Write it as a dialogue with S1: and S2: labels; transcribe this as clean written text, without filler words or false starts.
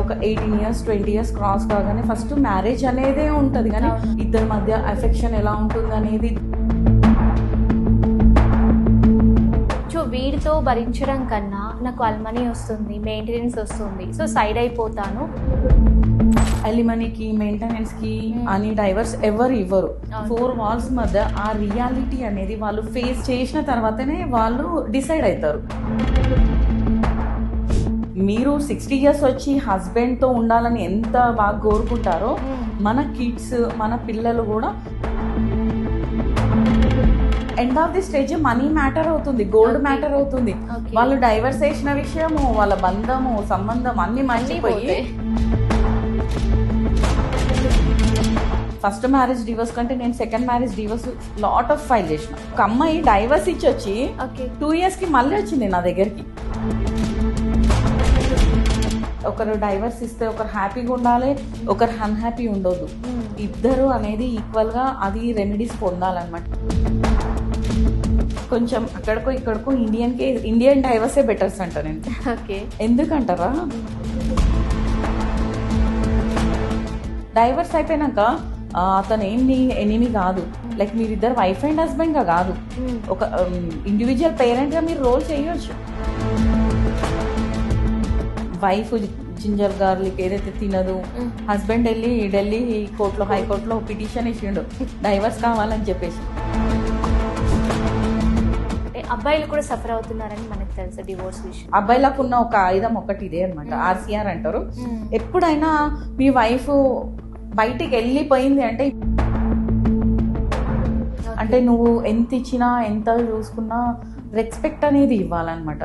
S1: ఒక 18 years 20 years cross కాగానే first marriage అనేదే ఉంటుంది, కానీ ఇద్దరి మధ్య అఫెక్షన్ ఎలా ఉంటుంది అనేది.
S2: సో వీడితో భరించడం కన్నా నాకు అల్మనీ వస్తుంది, మెయింటెనెన్స్ వస్తుంది, సో సైడ్ అయిపోతాను.
S1: అలిమనీకి మెయింటెనెన్స్కి అని డైవర్స్ ఎవరు ఇవ్వరు. 4 walls మధ్య ఆ రియాలిటీ అనేది వాళ్ళు ఫేస్ చేసిన తర్వాతనే వాళ్ళు డిసైడ్ అవుతారు. మీరు 60 years వచ్చి హస్బెండ్తో ఉండాలని ఎంత బాగా కోరుకుంటారో, మన కిడ్స్ మన పిల్లలు కూడా end of the stage money matter అవుతుంది, గోల్డ్ మ్యాటర్ అవుతుంది. వాళ్ళు డైవర్స్ చేసిన విషయము, వాళ్ళ బంధము సంబంధం అన్ని మర్చిపోయి ఫస్ట్ మ్యారేజ్ డివోర్స్ కంటే నేను second marriage divorce lot of file చేసిన. ఒక అమ్మాయి డైవర్స్ ఇచ్చి వచ్చి 2 years మళ్ళీ వచ్చింది నా దగ్గరికి. ఒకరు డైవర్స్ ఇస్తే ఒకరు హ్యాపీగా ఉండాలి, ఒకరు అన్హ్యాపీ ఉండొద్దు. ఇద్దరు అనేది ఈక్వల్గా అది రెమెడీస్ పొందాలన్నమాట. కొంచెం అక్కడికో ఇక్కడికో ఇండియన్ డైవర్సే బెటర్స్ అంట నేను. ఎందుకంటారా, డైవర్స్ అయిపోయినాక అతను ఏం నీ ఎనిమి కాదు. లైక్ మీరిద్దరు వైఫ్ అండ్ హస్బెండ్గా కాదు, ఒక ఇండివిజువల్ పేరెంట్గా మీరు రోల్ చేయొచ్చు. వైఫ్ జింజర్ గార్లిక్ ఏదైతే తినదు, హస్బెండ్ వెళ్ళి ఢిల్లీ కోర్టులో హైకోర్టులో పిటిషన్ ఇచ్చిండు డైవర్స్ కావాలని చెప్పేసి.
S2: అబ్బాయిలు కూడా సఫర్ అవుతున్నారని మనకు తెలుసు డివోర్స్ విషయం.
S1: అబ్బాయిలకు ఉన్న ఒక ఆయుధం ఒకటి ఇదే అనమాట, ఆర్సీఆర్ అంటారు. ఎప్పుడైనా మీ వైఫ్ బయటికి వెళ్ళిపోయింది అంటే నువ్వు ఎంత ఇచ్చినా ఎంత చూసుకున్నా రెస్పెక్ట్ అనేది ఇవ్వాలన్నమాట.